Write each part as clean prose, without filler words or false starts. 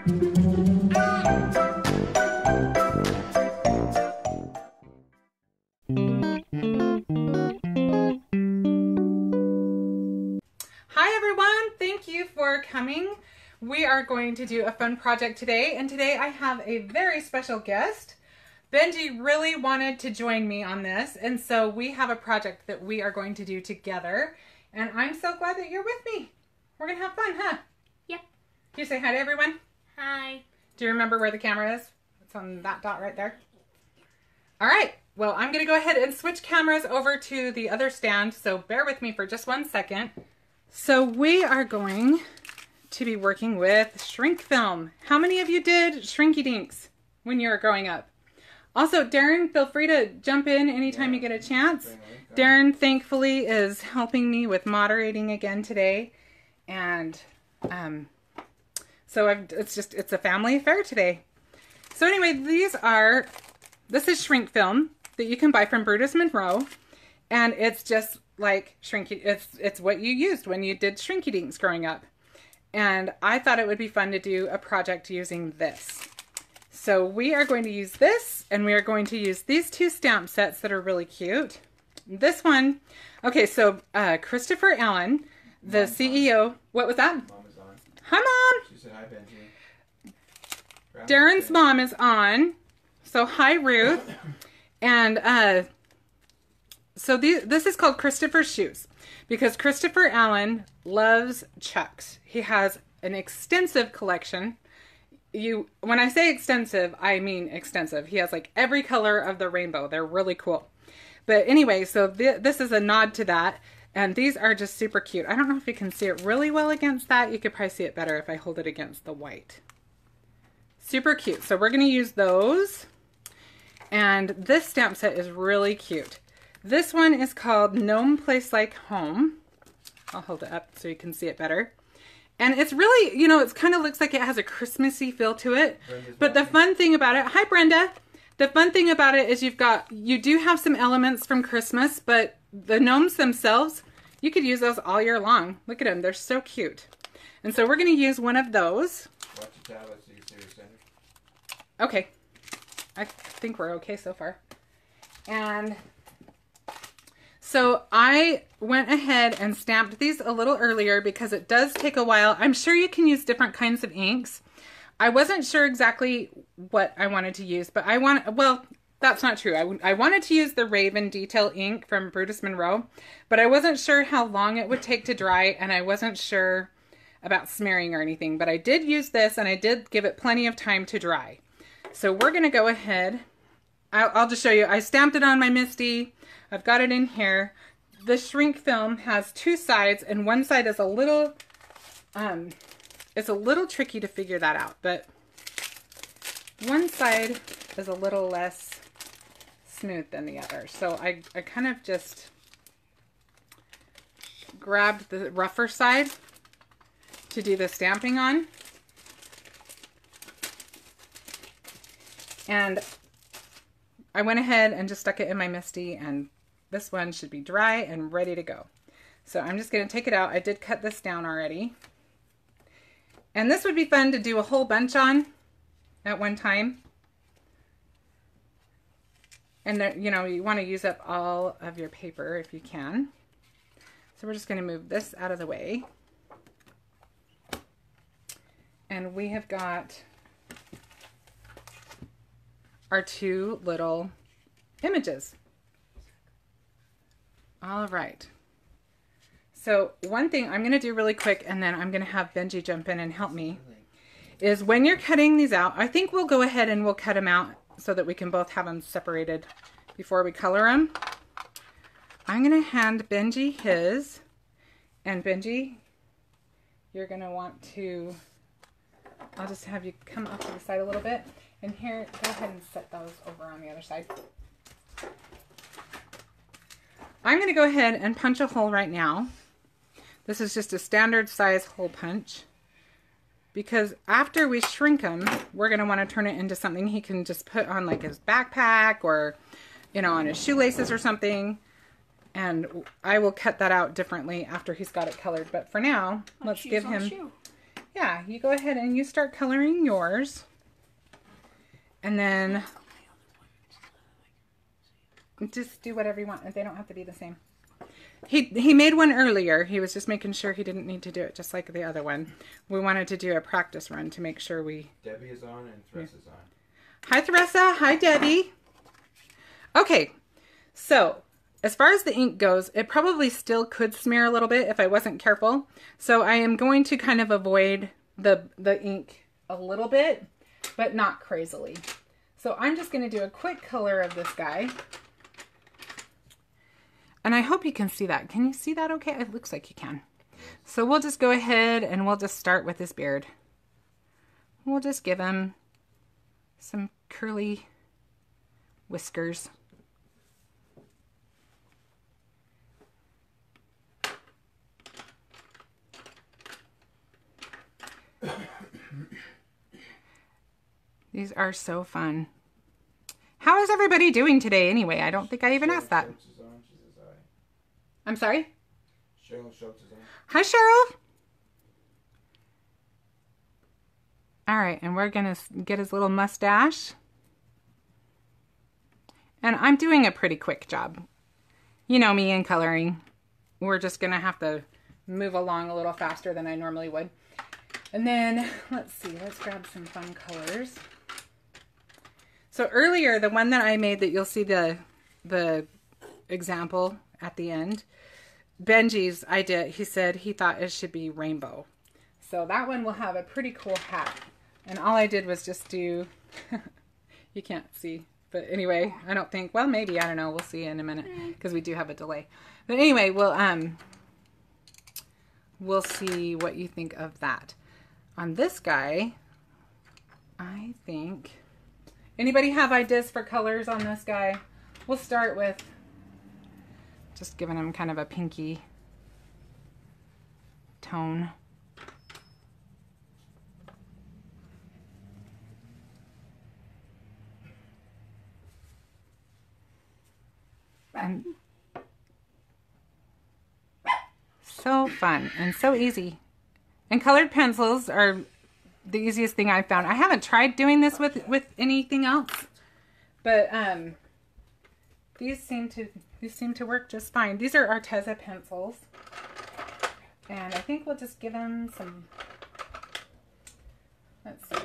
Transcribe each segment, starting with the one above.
Hi everyone, thank you for coming. We are going to do a fun project today, and today I have a very special guest. Benji really wanted to join me on this, and so we have a project that we are going to do together, and I'm so glad that you're with me. We're gonna have fun, huh? Yep. Can you say hi to everyone? Hi. Do you remember where the camera is? It's on that dot right there. All right, well, I'm gonna go ahead and switch cameras over to the other stand, so bear with me for just 1 second. So we are going to be working with shrink film. How many of you did Shrinky Dinks when you were growing up? Also, Darren, feel free to jump in anytime you get a chance. Darren, thankfully, is helping me with moderating again today. And so it's a family affair today. So anyway, this is shrink film that you can buy from Brutus Monroe. And it's just like Shrinky, it's what you used when you did Shrinky Dinks growing up. And I thought it would be fun to do a project using this. So we are going to use this, and we are going to use these two stamp sets that are really cute. This one, okay, so Christopher Allen, the CEO, what was that? Mom is on. Hi, Mom. She said hi, Benji. Darren's mom is on. So hi, Ruth. And so this is called Christopher's Shoes, because Christopher Allen loves Chucks. He has an extensive collection. When I say extensive, I mean extensive. He has like every color of the rainbow. They're really cool. But anyway, so this is a nod to that. And these are just super cute. I don't know if you can see it really well against that. You could probably see it better if I hold it against the white. Super cute. So we're going to use those. And this stamp set is really cute. This one is called Gnome Place Like Home. I'll hold it up so you can see it better. And it's really, it kind of looks like it has a Christmassy feel to it. But the fun thing about it, hi Brenda. The fun thing about it is you do have some elements from Christmas, but the gnomes themselves, you could use those all year long. Look at them, they're so cute. And so we're going to use one of those. Watch your tablet so you can see your center. Okay. I think we're okay so far. And so I went ahead and stamped these a little earlier because it does take a while. I'm sure you can use different kinds of inks. I wasn't sure exactly what I wanted to use, but well, that's not true. I wanted to use the Raven Detail ink from Brutus Monroe, but I wasn't sure how long it would take to dry, and I wasn't sure about smearing or anything, but I did use this, and I did give it plenty of time to dry. So we're going to go ahead. I'll just show you. I stamped it on my Misty. I've got it in here. The shrink film has two sides, and one side is a little, it's a little tricky to figure that out, but one side is a little less smooth than the other. So I kind of just grabbed the rougher side to do the stamping on. And I went ahead and just stuck it in my Misty, and this one should be dry and ready to go. So I'm just going to take it out. I did cut this down already. And this would be fun to do a whole bunch on at one time. And there, you want to use up all of your paper if you can. So we're just going to move this out of the way. And we have got our two little images. All right. So one thing I'm going to do really quick, and then I'm going to have Benji jump in and help me, is when you're cutting these out, I think we'll go ahead and we'll cut them out so that we can both have them separated before we color them. I'm going to hand Benji his, and Benji, you're going to want to, I'll just have you come up to the side a little bit, and here, go ahead and set those over on the other side. I'm going to go ahead and punch a hole right now. This is just a standard size hole punch, because after we shrink them, we're going to want to turn it into something he can just put on like his backpack or, on his shoelaces or something. And I will cut that out differently after he's got it colored. But for now, let's give him Yeah, you go ahead and you start coloring yours. And then just do whatever you want. They don't have to be the same. He made one earlier. He was just making sure he didn't need to do it just like the other one. We wanted to do a practice run to make sure we... Debbie is on and Theresa is on. Hi, Theresa. Hi, Debbie. Okay, so as far as the ink goes, it probably still could smear a little bit if I wasn't careful. So I am going to kind of avoid the ink a little bit, but not crazily. So I'm just going to do a quick color of this guy. And I hope you can see that. Can you see that okay? It looks like you can. So we'll just go ahead and we'll just start with his beard. We'll just give him some curly whiskers. These are so fun. How is everybody doing today anyway? I don't think I even asked that. I'm sorry? Cheryl Schultz is on. Hi, Cheryl. All right, and we're going to get his little mustache. And I'm doing a pretty quick job. You know me in coloring. We're just going to have to move along a little faster than I normally would. And then, let's see, let's grab some fun colors. So earlier, the one that I made that you'll see the example at the end, Benji's idea, he said he thought it should be rainbow. So that one will have a pretty cool hat. And all I did was just do, you can't see, but anyway, I don't think, well, maybe, I don't know, we'll see in a minute because we do have a delay. But anyway, we'll see what you think of that. On this guy, I think, anybody have ideas for colors on this guy? We'll start with just giving him kind of a pinky tone. And so fun and so easy. And colored pencils are the easiest thing I've found. I haven't tried doing this with anything else, but these seem to work just fine. These are Arteza pencils, and I think we'll just give them some. Let's see.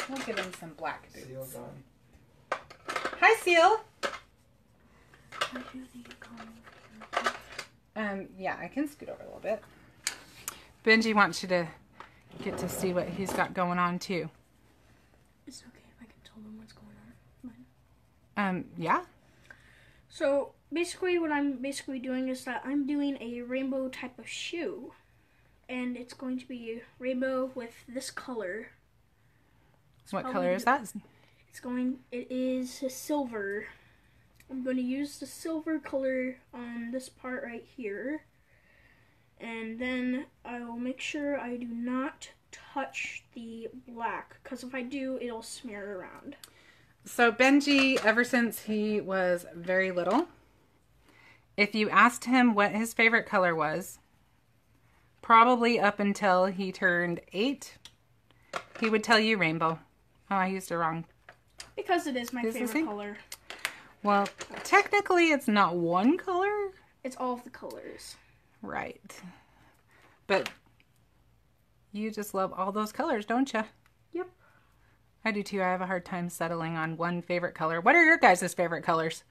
We'll give them some black boots. Seal's on. Hi, Seal. Yeah, I can scoot over a little bit. Benji wants you to get to see what he's got going on too. It's okay if I can tell them what's going on. Yeah. So basically what I'm doing is that I'm doing a rainbow type of shoe. And it's going to be rainbow with this color. What color is that? It is silver. I'm going to use the silver color on this part right here. And then I will make sure I do not touch the black, because if I do, it'll smear around. So Benji, ever since he was very little, if you asked him what his favorite color was, probably up until he turned 8, he would tell you rainbow. Oh, I used it wrong. Because it is my favorite color. Well, technically it's not one color. It's all of the colors. Right. But you just love all those colors, don't you? Yep. I do too. I have a hard time settling on one favorite color. What are your guys' favorite colors?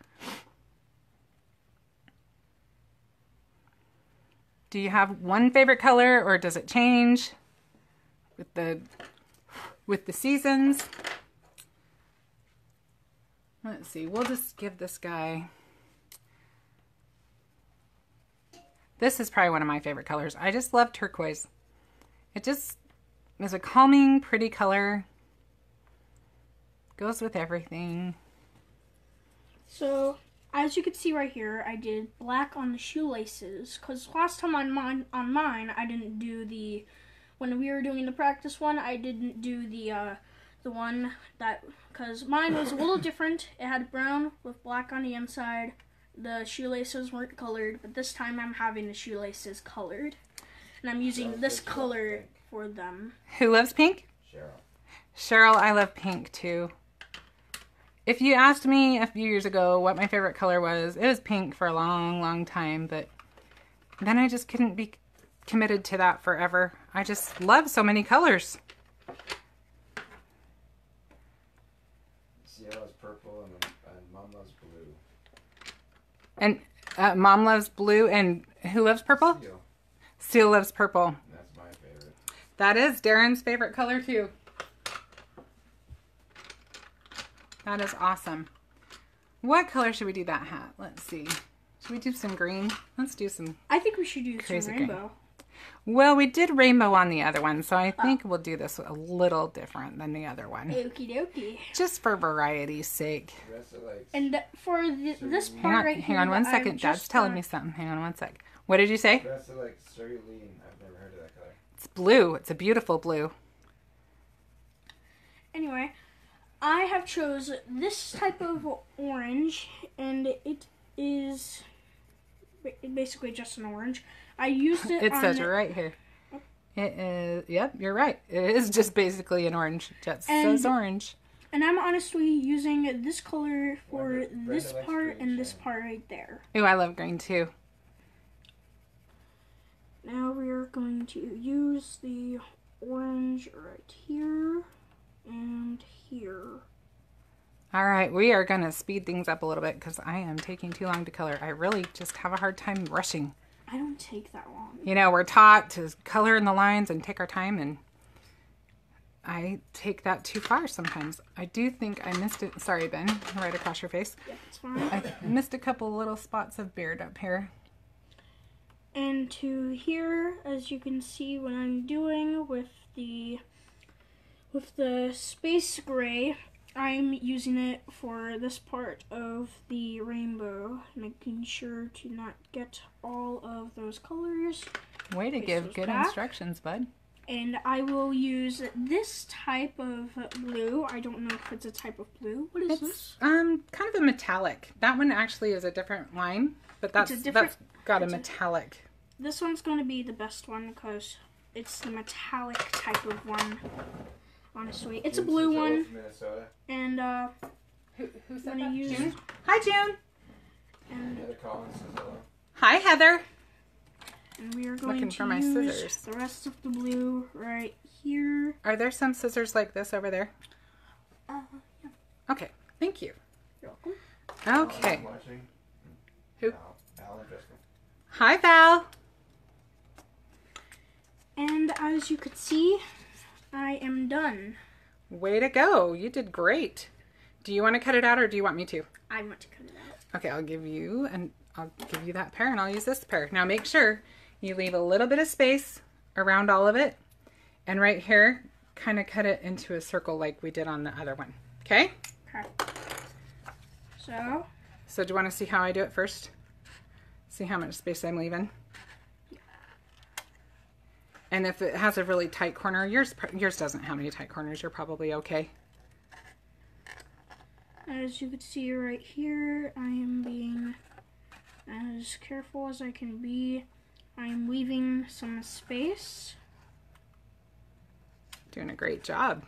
Do you have one favorite color, or does it change with the seasons? Let's see. We'll just give this guy... This is probably one of my favorite colors. I just love turquoise. It just is a calming, pretty color. Goes with everything. So, as you can see right here, I did black on the shoelaces. Because last time on mine, I didn't do the... When we were doing the practice one, I didn't do the one that... Because mine was a little different. It had brown with black on the inside. The shoelaces weren't colored, but this time I'm having the shoelaces colored. And I'm using this color for them. Who loves pink? Cheryl. Cheryl, I love pink too. If you asked me a few years ago what my favorite color was, it was pink for a long, long time, but then I just couldn't be committed to that forever. I just love so many colors. Sierra loves purple and Mom loves blue. And Mom loves blue, and who loves purple? Seal. Seal loves purple. That's my favorite. That is Darren's favorite color too. That is awesome. What color should we do that hat? Let's see. Should we do some green? Let's do some. I think we should do some Crazy rainbow. Well, we did rainbow on the other one, so I think we'll do this a little different than the other one. Okie dokie. Just for variety's sake. Vanessa likes And for this part right here, Hang on one that second. I've Dad's just telling me something. Hang on one sec. What did you say? Vanessa likes cerulean. I've never heard of that color. It's blue. It's a beautiful blue. Anyway, I have chose this type of orange, and it is basically just an orange. I used it It on says right here. It is, yep, you're right. It is just basically an orange. It just says orange. And I'm honestly using this color for Brenda this likes part green, and this Shannon. part right there. Ooh, I love green too. Now we are going to use the orange right here and here. All right, we are going to speed things up a little bit because I am taking too long to color. I really just have a hard time rushing. I don't take that long. You know, we're taught to color in the lines and take our time, and I take that too far sometimes. I do think I missed it. Sorry, Ben, right across your face. Yeah, it's fine. I missed a couple little spots of beard up here. And to here, as you can see what I'm doing with the space gray, I'm using it for this part of the rainbow, making sure to not get all of those colors. Way to give good back. instructions, bud. And I will use this type of blue. I don't know if it's a type of blue. What is this? It's kind of a metallic. That one actually is a different line, but that's got a metallic. This one's going to be the best one because it's the metallic type of one. Honestly, it's a blue one. Minnesota. And Who said gonna that? use- June? Hi, June. and Heather Collins says hello. Hi, Heather. we are going Looking to for my use scissors. the rest of the blue right here. Are there some scissors like this over there? Yeah. Okay, thank you. You're welcome. Okay. Alan's watching. Who? Alan Driscoll. Hi, Val. And as you could see, I am done. Way to go. You did great. Do you want to cut it out or do you want me to? I want to cut it out. Okay, I'll give you that pair and I'll use this pair. Now make sure you leave a little bit of space around all of it. And right here, kind of cut it into a circle like we did on the other one. Okay? Okay. So, So do you want to see how I do it first? See how much space I'm leaving? And if it has a really tight corner, yours doesn't have any tight corners. You're probably okay. as you can see right here, I am being as careful as I can be. I'm leaving some space. Doing a great job.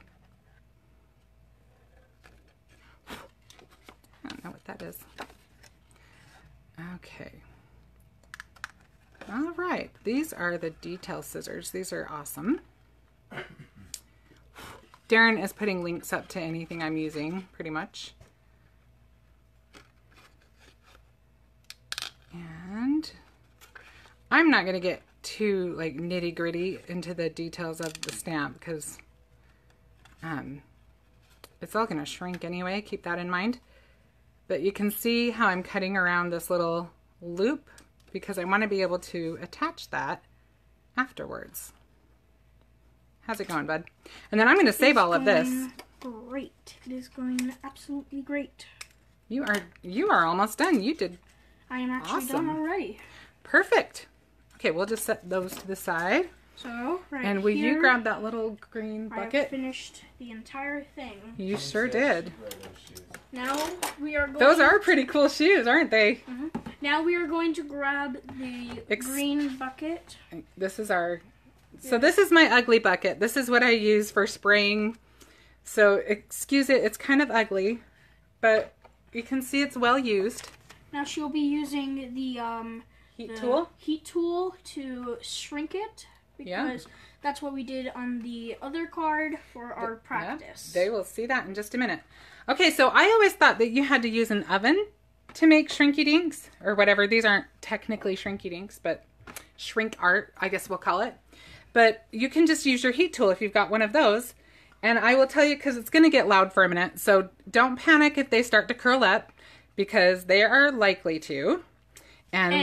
I don't know what that is. Okay. All right. These are the detail scissors. These are awesome. Darren is putting links up to anything I'm using, pretty much. And I'm not going to get too like nitty gritty into the details of the stamp because it's all going to shrink anyway. Keep that in mind. But you can see how I'm cutting around this little loop because I want to be able to attach that afterwards. How's it going, bud? And then I'm going to save all of this. Great. It is going absolutely great. You are almost done. You did I am actually Awesome. done already. perfect. Okay, we'll just set those to the side. So, right And will here, you grab that little green I have bucket? finished the entire thing. You sure She says did. she'd wear those shoes. Now we are going. Those are pretty cool shoes, aren't they? Now we are going to grab the green bucket. This is our So this is my ugly bucket. This is what I use for spraying. So excuse it, it's kind of ugly, but you can see it's well used. Now she'll be using the heat tool to shrink it, because that's what we did on the other card for our practice. Yeah, they will see that in just a minute. Okay, so I always thought that you had to use an oven to make shrinky dinks or whatever. These aren't technically shrinky dinks, but shrink art, I guess we'll call it. But you can just use your heat tool if you've got one of those. And I will tell you, because it's going to get loud for a minute, so don't panic if they start to curl up, because they are likely to. And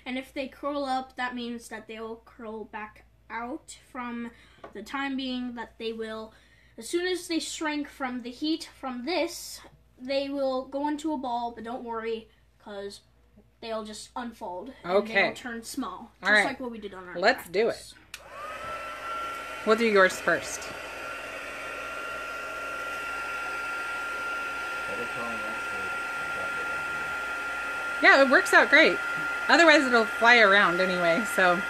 if they curl up, that means that they'll curl back out from the time being that they will. As soon as they shrink from the heat from this, they will go into a ball, but don't worry, because they'll just unfold. Okay. And they'll turn small. Just like what we did on our Let's do it. We'll do yours first. Yeah, it works out great. Otherwise, it'll fly around anyway, so.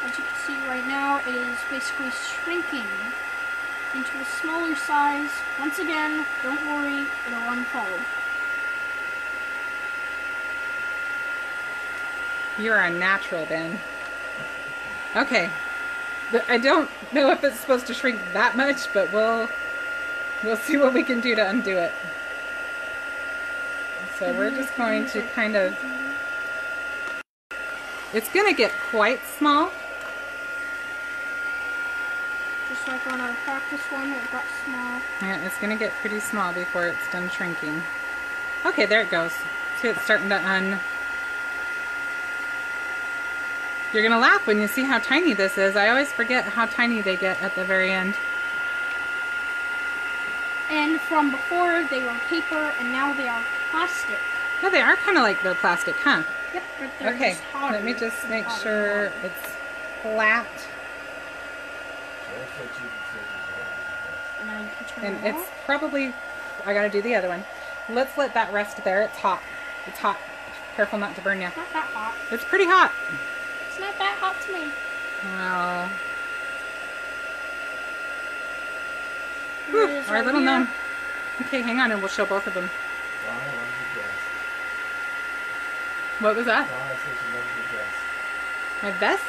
As you can see right now, it is basically shrinking into a smaller size. Once again, don't worry, it'll unfold. You're a natural, Ben. Okay. I don't know if it's supposed to shrink that much, but we'll see what we can do to undo it. So we're just going to kind of... It's going to get quite small. Just like on our practice one, it got small. Yeah, it's going to get pretty small before it's done shrinking. Okay, there it goes. See, it's starting to You're going to laugh when you see how tiny this is. I always forget how tiny they get at the very end. And from before, they were paper, and now they are plastic. Yeah, they are kind of like they're plastic, huh? Yep, but they're okay, just harder. let me just make sure it's flat. And now you can turn And it it's off. probably... I gotta do the other one. Let's let that rest there. It's hot. It's hot. Careful not to burn you. It's not that hot. It's pretty hot. It's not that hot to me. Well... Here it Whew, is our right little here. gnome. Okay, hang on and we'll show both of them. What was that? My vest?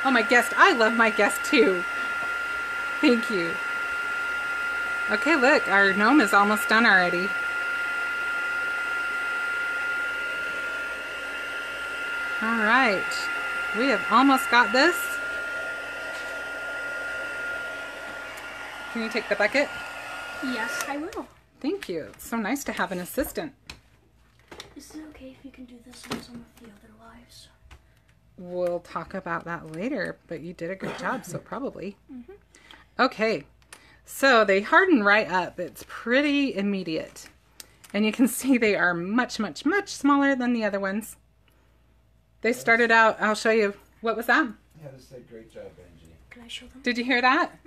Oh, my guest. I love my guest too. Thank you. Okay, look, our gnome is almost done already. All right. We have almost got this. Can you take the bucket? Yes, I will. Thank you. It's so nice to have an assistant. Is it okay if you can do this on some of the other lives? We'll talk about that later, but you did a good job, so probably. Okay, so they harden right up. It's pretty immediate. And you can see they are much, much, much smaller than the other ones. They started out, I'll show you. What was that? Yeah, this is a great job, Benji. Can I show them? Did you hear that?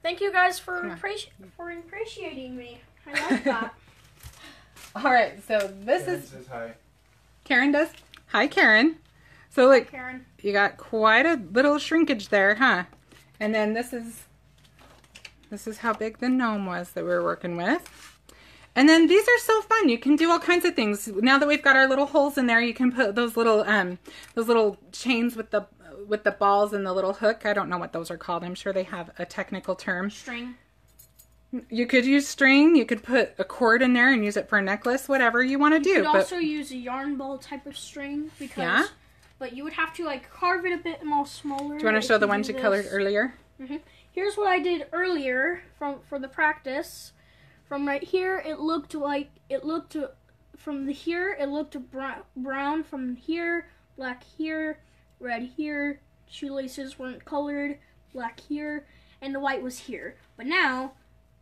Thank you guys for appreciating me. I like that. All right, so this Karen is... says hi. Karen does. Hi, Karen. So look, Karen. you got quite a little shrinkage there, huh? And then this is how big the gnome was that we were working with. And then these are so fun. You can do all kinds of things. Now that we've got our little holes in there, you can put those little chains with the balls and the little hook. I don't know what those are called. I'm sure they have a technical term. String. You could use string. You could put a cord in there and use it for a necklace. Whatever you want to do. You could also use a yarn ball type of string because. Yeah? But you would have to like carve it a bit more smaller. Do you want to show the ones you colored earlier? Here's what I did earlier for the practice. From right here, from here, it looked brown. From here, black here, red here. Shoelaces weren't colored, black here, and the white was here. But now,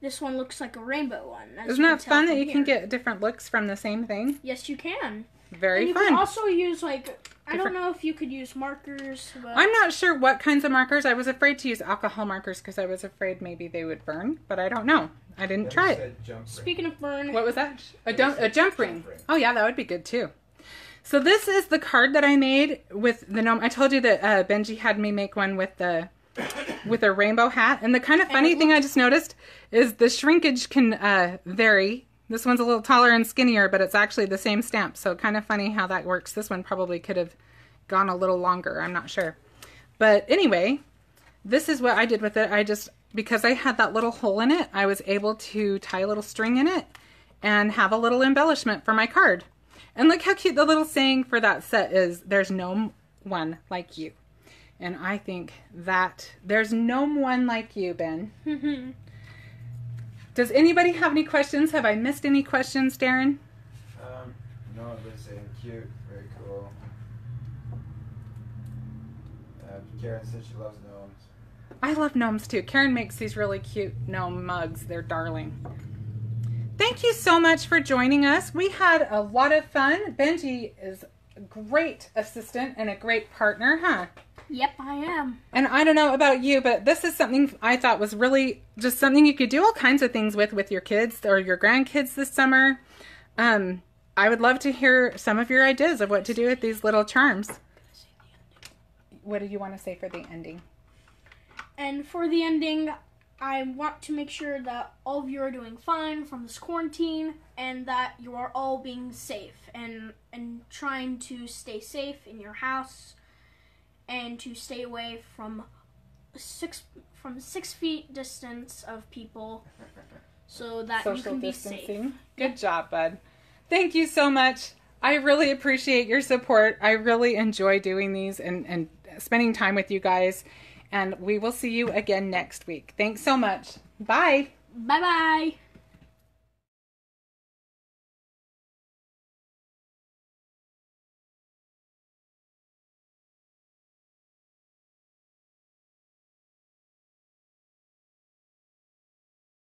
this one looks like a rainbow one. Isn't that fun that you can get different looks from the same thing? Yes, you can. Very You fun. can also use I don't know if you could use markers. But I'm not sure what kinds of markers. I was afraid to use alcohol markers because I was afraid maybe they would burn, but I don't know. I didn't try it. Speaking of burn, What was that? A jump ring. Oh yeah, that would be good too. So this is the card that I made with the gnome. I told you that Benji had me make one with a rainbow hat. And the kind of funny thing I just noticed is the shrinkage can vary. This one's a little taller and skinnier, but it's actually the same stamp. So kind of funny how that works. This one probably could have gone a little longer. I'm not sure. But anyway, this is what I did with it. Because I had that little hole in it, I was able to tie a little string in it and have a little embellishment for my card. And look how cute the little saying for that set is, there's no one like you. And I think that there's no one like you, Ben. Does anybody have any questions? Have I missed any questions, Darren? No, they're saying cute, very cool. Karen said she loves gnomes. I love gnomes too. Karen makes these really cute gnome mugs. They're darling. Thank you so much for joining us. We had a lot of fun. Benji is a great assistant and a great partner, huh? Yep, I am. And I don't know about you, but this is something I thought was really just something you could do all kinds of things with your kids or your grandkids this summer. I would love to hear some of your ideas of what to do with these little charms. What did you want to say for the ending? And for the ending, I want to make sure that all of you are doing fine from this quarantine and that you are all being safe and trying to stay safe in your house and to stay away from 6 feet distance of people so that Social you can be distancing. safe. Good job, bud. Thank you so much. I really appreciate your support. I really enjoy doing these and spending time with you guys. And we will see you again next week. Thanks so much. Bye. Bye-bye.